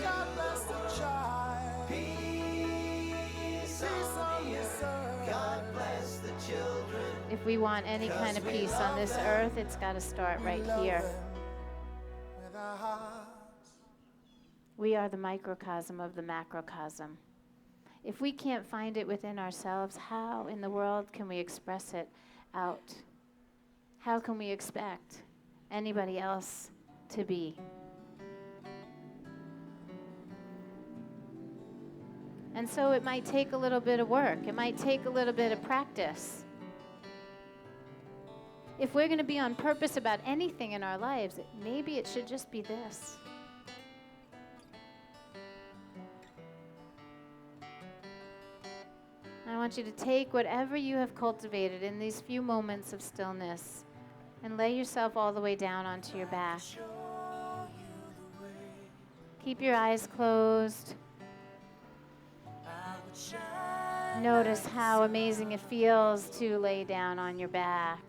God bless the child. Peace on this earth. God bless the children. If we want any kind of peace on this earth, it's got to start right here. We are the microcosm of the macrocosm. If we can't find it within ourselves, how in the world can we express it out? How can we expect anybody else to be? And so it might take a little bit of work. It might take a little bit of practice. If we're going to be on purpose about anything in our lives, maybe it should just be this. I want you to take whatever you have cultivated in these few moments of stillness and lay yourself all the way down onto your back. Keep your eyes closed. Notice how amazing it feels to lay down on your back.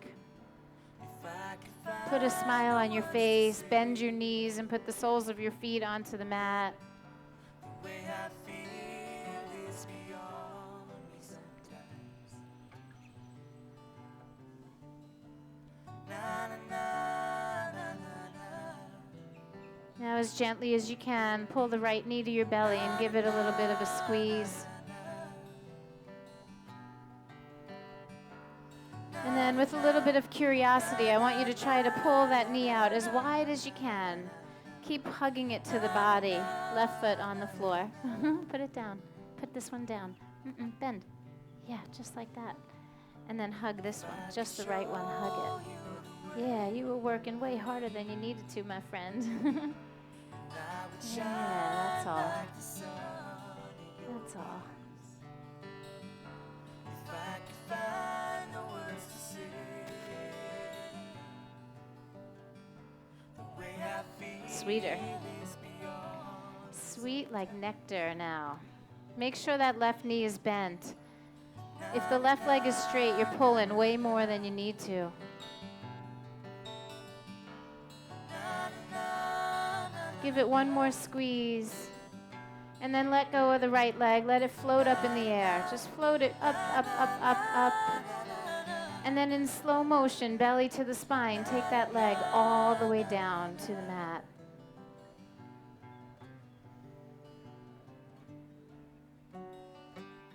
Put a smile on your face, bend your knees, and put the soles of your feet onto the mat. Now, as gently as you can, pull the right knee to your belly and give it a little bit of a squeeze. And then with a little bit of curiosity, I want you to try to pull that knee out as wide as you can. Keep hugging it to the body. Left foot on the floor. Put it down. Put this one down. Bend. Yeah, just like that. And then hug this one. Just the right one. Hug it. Yeah, you were working way harder than you needed to, my friend. Yeah, that's all. That's all. Sweeter. Sweet like nectar now. Make sure that left knee is bent. If the left leg is straight, you're pulling way more than you need to. Give it one more squeeze. And then let go of the right leg. Let it float up in the air. Just float it up, up, up, up, up. And then in slow motion, belly to the spine, take that leg all the way down to the mat.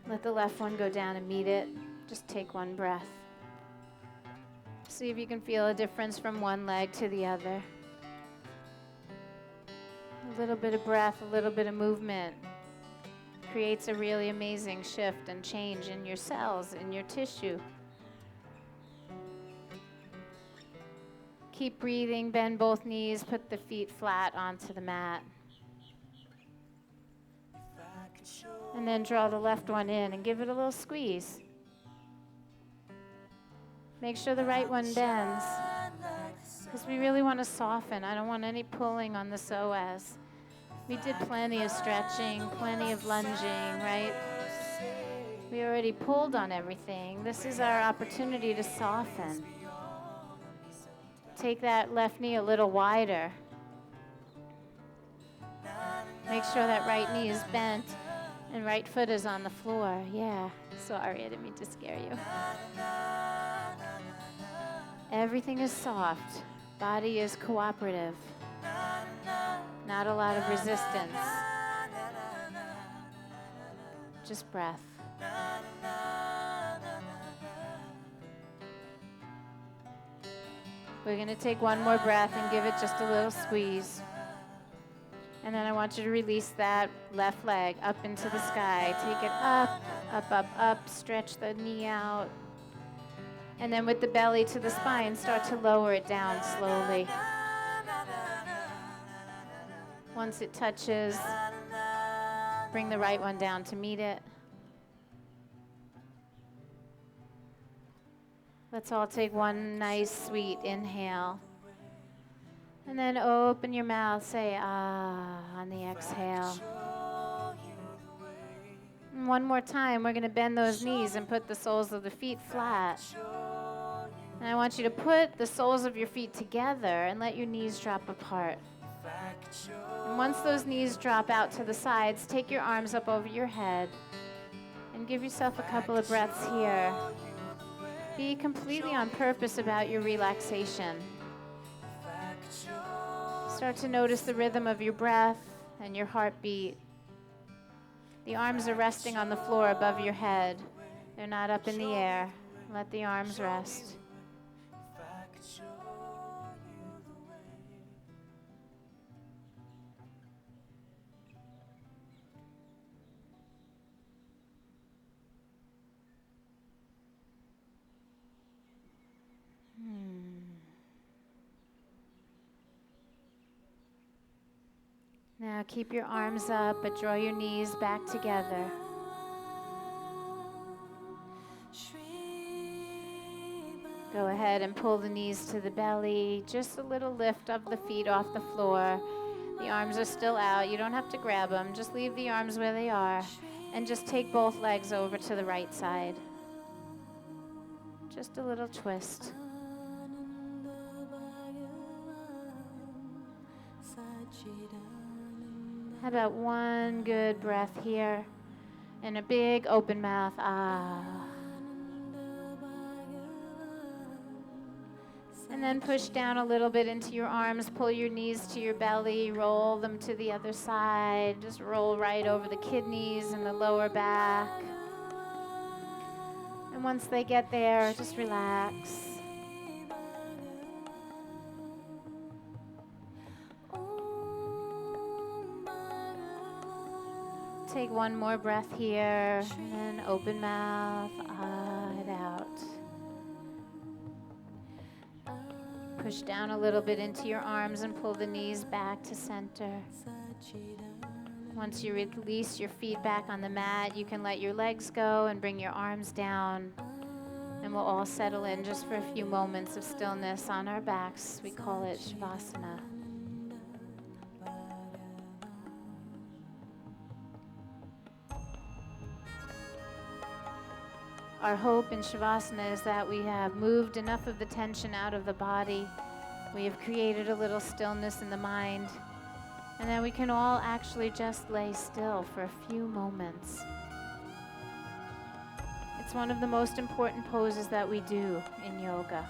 Let the left one go down and meet it. Just take one breath. See if you can feel a difference from one leg to the other. A little bit of breath, a little bit of movement creates a really amazing shift and change in your cells, in your tissue. Keep breathing, bend both knees, put the feet flat onto the mat. And then draw the left one in and give it a little squeeze. Make sure the right one bends, because we really want to soften. I don't want any pulling on the psoas. We did plenty of stretching, plenty of lunging, right? We already pulled on everything. This is our opportunity to soften. Take that left knee a little wider. Make sure that right knee is bent and right foot is on the floor. Yeah, sorry, I didn't mean to scare you. Everything is soft. Body is cooperative. Not a lot of resistance. Just breath. We're going to take one more breath and give it just a little squeeze. And then I want you to release that left leg up into the sky. Take it up, up, up, up. Stretch the knee out. And then with the belly to the spine, start to lower it down slowly. Once it touches, bring the right one down to meet it. Let's all take one nice, sweet inhale. And then open your mouth, say ah on the exhale. And one more time, we're going to bend those knees and put the soles of the feet flat. And I want you to put the soles of your feet together and let your knees drop apart. And once those knees drop out to the sides, take your arms up over your head and give yourself a couple of breaths here. Be completely on purpose about your relaxation. Start to notice the rhythm of your breath and your heartbeat. The arms are resting on the floor above your head. They're not up in the air. Let the arms rest. Now keep your arms up, but draw your knees back together. Go ahead and pull the knees to the belly. Just a little lift of the feet off the floor. The arms are still out. You don't have to grab them. Just leave the arms where they are. And just take both legs over to the right side. Just a little twist. How about one good breath here and a big open mouth, ah. And then push down a little bit into your arms, pull your knees to your belly, roll them to the other side. Just roll right over the kidneys and the lower back. And once they get there, just relax. Take one more breath here, and then open mouth, ah it out. Push down a little bit into your arms and pull the knees back to center. Once you release your feet back on the mat, you can let your legs go and bring your arms down. And we'll all settle in just for a few moments of stillness on our backs. We call it Shavasana. Our hope in Shavasana is that we have moved enough of the tension out of the body. We have created a little stillness in the mind. And that we can all actually just lay still for a few moments. It's one of the most important poses that we do in yoga.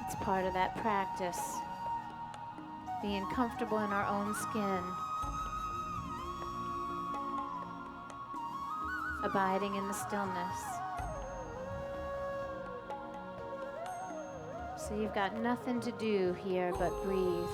It's part of that practice. Being comfortable in our own skin. Abiding in the stillness. So you've got nothing to do here but breathe.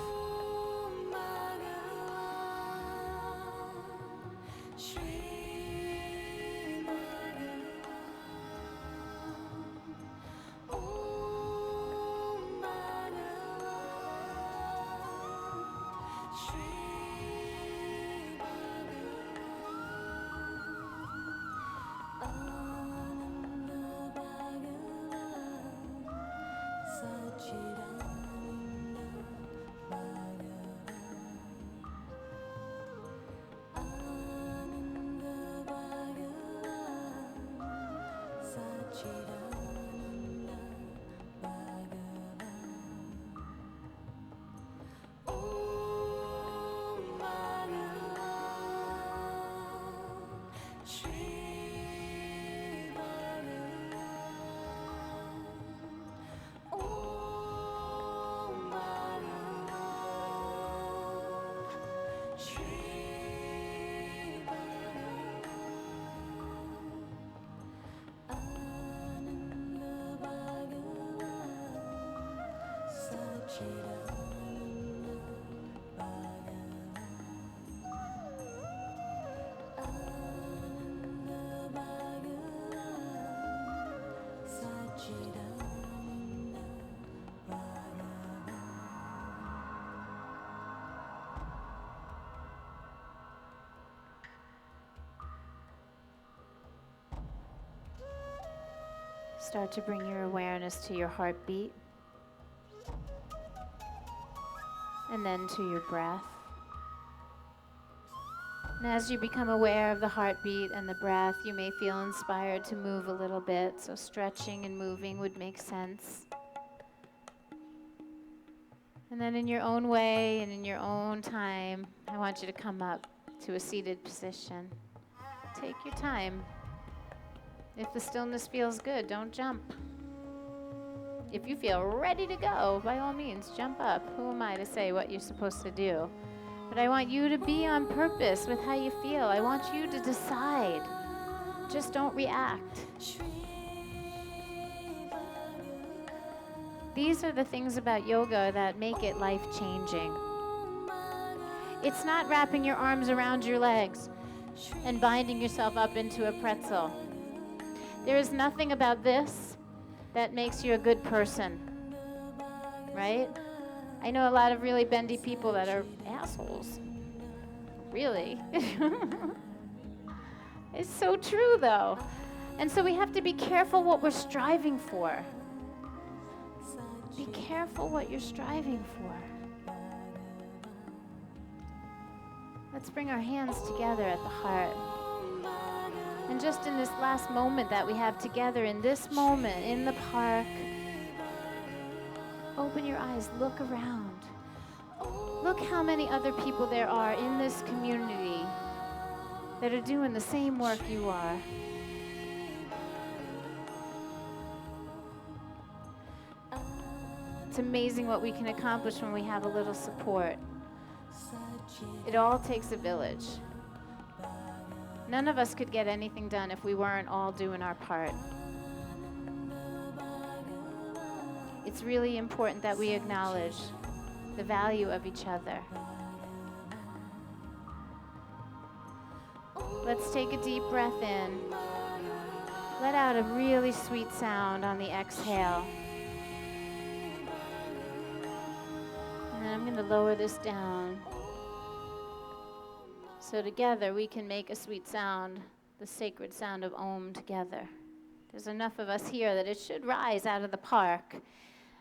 Start to bring your awareness to your heartbeat. And then to your breath. And as you become aware of the heartbeat and the breath, you may feel inspired to move a little bit, so stretching and moving would make sense. And then in your own way and in your own time, I want you to come up to a seated position. Take your time. If the stillness feels good, don't jump. If you feel ready to go, by all means, jump up. Who am I to say what you're supposed to do? But I want you to be on purpose with how you feel. I want you to decide. Just don't react. These are the things about yoga that make it life-changing. It's not wrapping your arms around your legs and binding yourself up into a pretzel. There is nothing about this that makes you a good person, right? I know a lot of really bendy people that are assholes. Really. It's so true, though. And so we have to be careful what we're striving for. Be careful what you're striving for. Let's bring our hands together at the heart. And just in this last moment that we have together, in this moment, in the park, open your eyes, look around. Look how many other people there are in this community that are doing the same work you are. It's amazing what we can accomplish when we have a little support. It all takes a village. None of us could get anything done if we weren't all doing our part. It's really important that we acknowledge the value of each other. Let's take a deep breath in. Let out a really sweet sound on the exhale. And then I'm going to lower this down. So together we can make a sweet sound, the sacred sound of Om together. There's enough of us here that it should rise out of the park.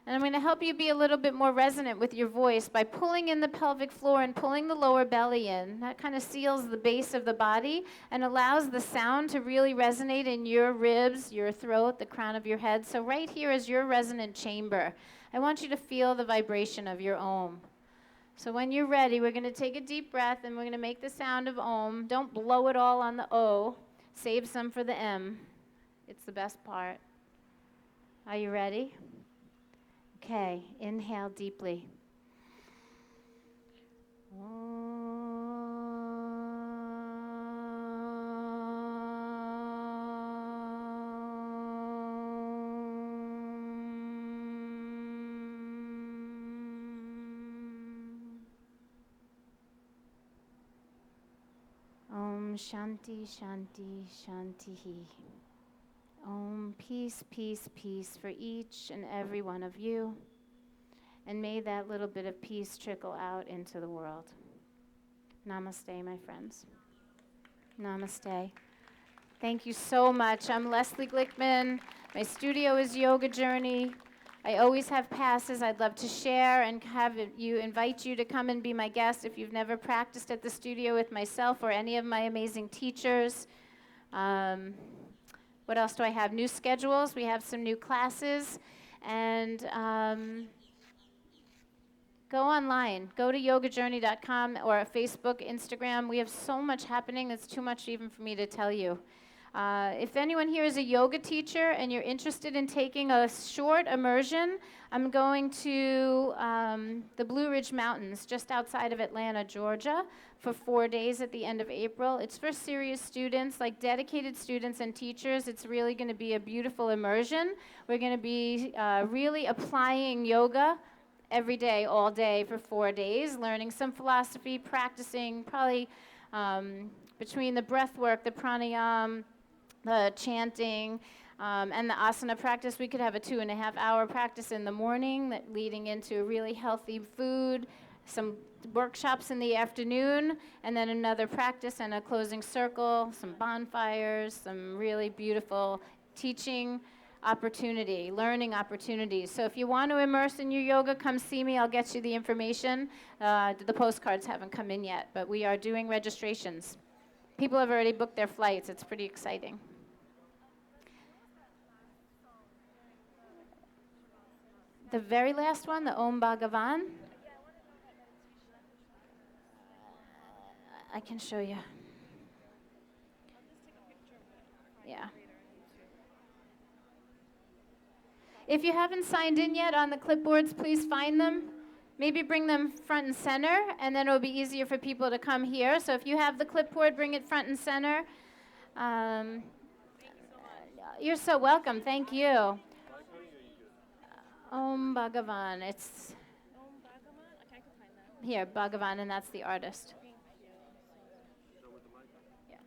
And I'm going to help you be a little bit more resonant with your voice by pulling in the pelvic floor and pulling the lower belly in. That kind of seals the base of the body and allows the sound to really resonate in your ribs, your throat, the crown of your head. So right here is your resonant chamber. I want you to feel the vibration of your Om. So when you're ready, we're going to take a deep breath and we're going to make the sound of Om. Don't blow it all on the O. Save some for the M. It's the best part. Are you ready? Okay, inhale deeply. Om Shanti Shanti Shanti. Om, peace, peace, peace for each and every one of you. And may that little bit of peace trickle out into the world. Namaste, my friends. Namaste. Thank you so much. I'm Leslie Glickman. My studio is Yoga Journey. I always have passes I'd love to share and invite you to come and be my guest if you've never practiced at the studio with myself or any of my amazing teachers. What else do I have? New schedules. We have some new classes. And go online. Go to yogajourney.com or Facebook, Instagram. We have so much happening. It's too much even for me to tell you. If anyone here is a yoga teacher and you're interested in taking a short immersion, I'm going to the Blue Ridge Mountains just outside of Atlanta, Georgia, for 4 days at the end of April. It's for serious students, like dedicated students and teachers. It's really going to be a beautiful immersion. We're going to be really applying yoga every day, all day for 4 days, learning some philosophy, practicing probably between the breath work, the pranayama, the chanting, and the asana practice. We could have a 2.5-hour practice in the morning leading into really healthy food, some workshops in the afternoon, and then another practice and a closing circle, some bonfires, some really beautiful teaching opportunity, learning opportunities. So if you want to immerse in your yoga, come see me. I'll get you the information. The postcards haven't come in yet, but we are doing registrations. People have already booked their flights. It's pretty exciting. The very last one, the Om Bhagavan. I can show you. Yeah. If you haven't signed in yet on the clipboards, please find them. Maybe bring them front and center, and then it'll be easier for people to come here. So if you have the clipboard, bring it front and center. You're so welcome. Thank you. Om Bhagavan. It's here, Bhagavan, and that's the artist. Yeah.